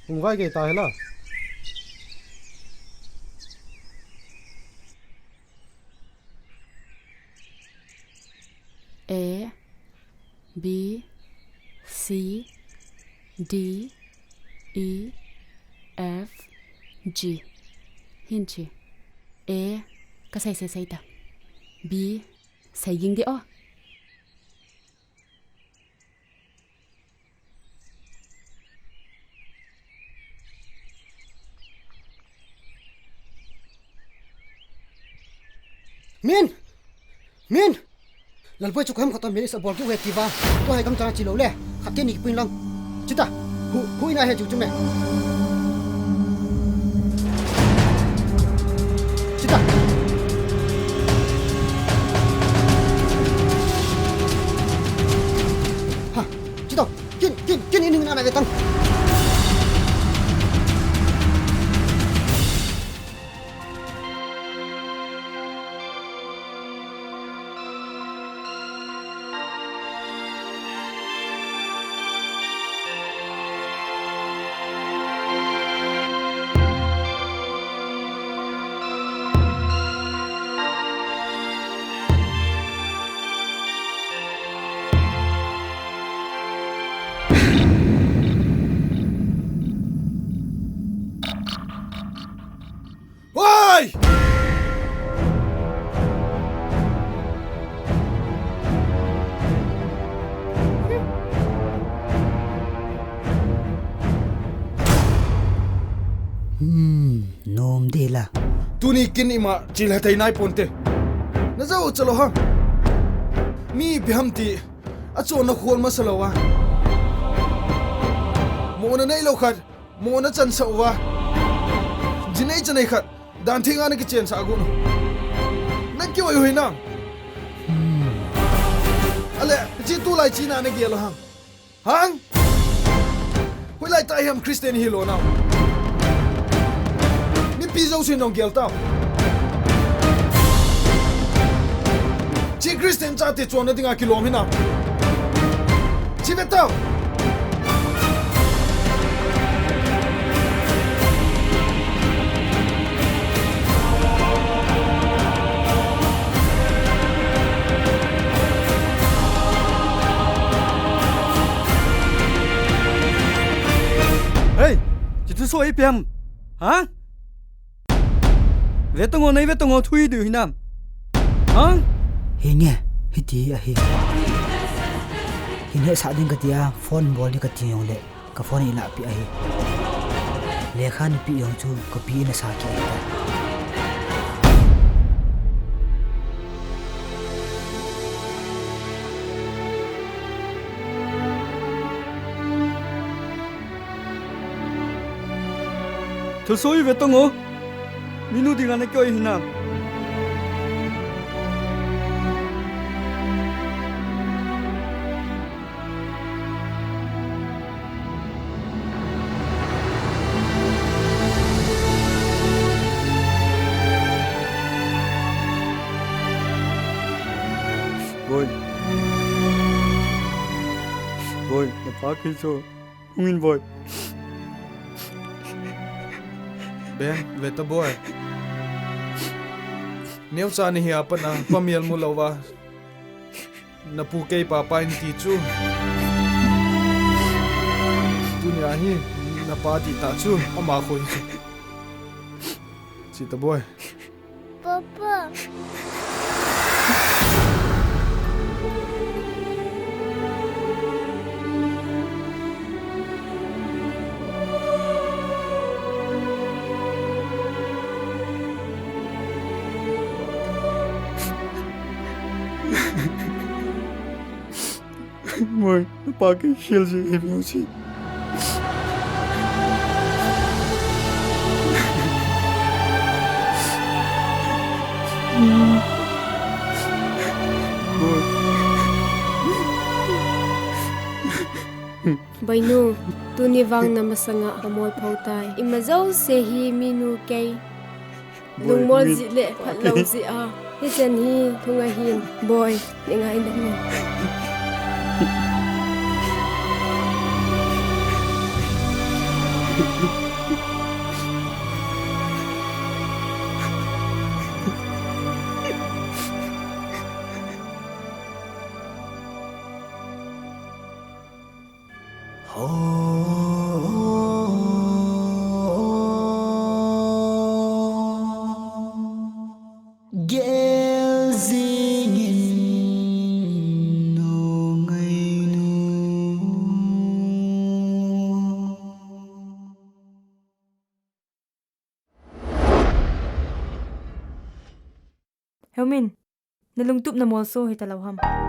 hùng vai cái tai là A B C D E F G hin chi A ka sai ta B sai ging di o Min lalpoi chuk ham khatam meri sa bol ki weti ba to hai kam chana chilo le khatte ni pin lang chita hu ina he chu me chita ha chita kin ini na me tang nom de la tuni kin ima chil hatai nai ponte na zau chalo ha mi bhamti acho na khol masalawa mo na nei lo khat mo na chan sawa jinai chanai khat dan thinga na ki chen sa gu na ki oi hoina ale chi tu lai chi na na gelo hang hoi lai tai ham Christian hi lo na Pizza sin nong gel tao. Chi Christian cha te chon na dinga kilom hina. Chi vet tao. Hey, chỉ tôi số APM, hả? Vé tông ngô thui được hinam, hả? Hi nghe, hi ti a hi. Hi ne sa ding ka tia phone bol ni ka ti yong le, ka phone ila pi a hi. Le khan pi yong chu ka pi na sa ki ta. Tôi số vé tông ngô, minu đi ngang kêu hinam. Boy, na paki so, hungin boy. Ben, veta boy. Nếu cha ni hi apa na pamial mu lawa. Na pu kei papa ni ti chu. Dunia hi na pa ti ta chu ama khoi chu. Chita boy. Papa. Boy, na paki shilji hipnosi. Bainu, tu ni wang na masanga amol phautai. Imazau se hi minu kei. Lungmol zi le phat lo zi a. Hi chen hi thunga hin boy ningai na mo. GELJING Hangmin, nalungtup na molso hita lawham.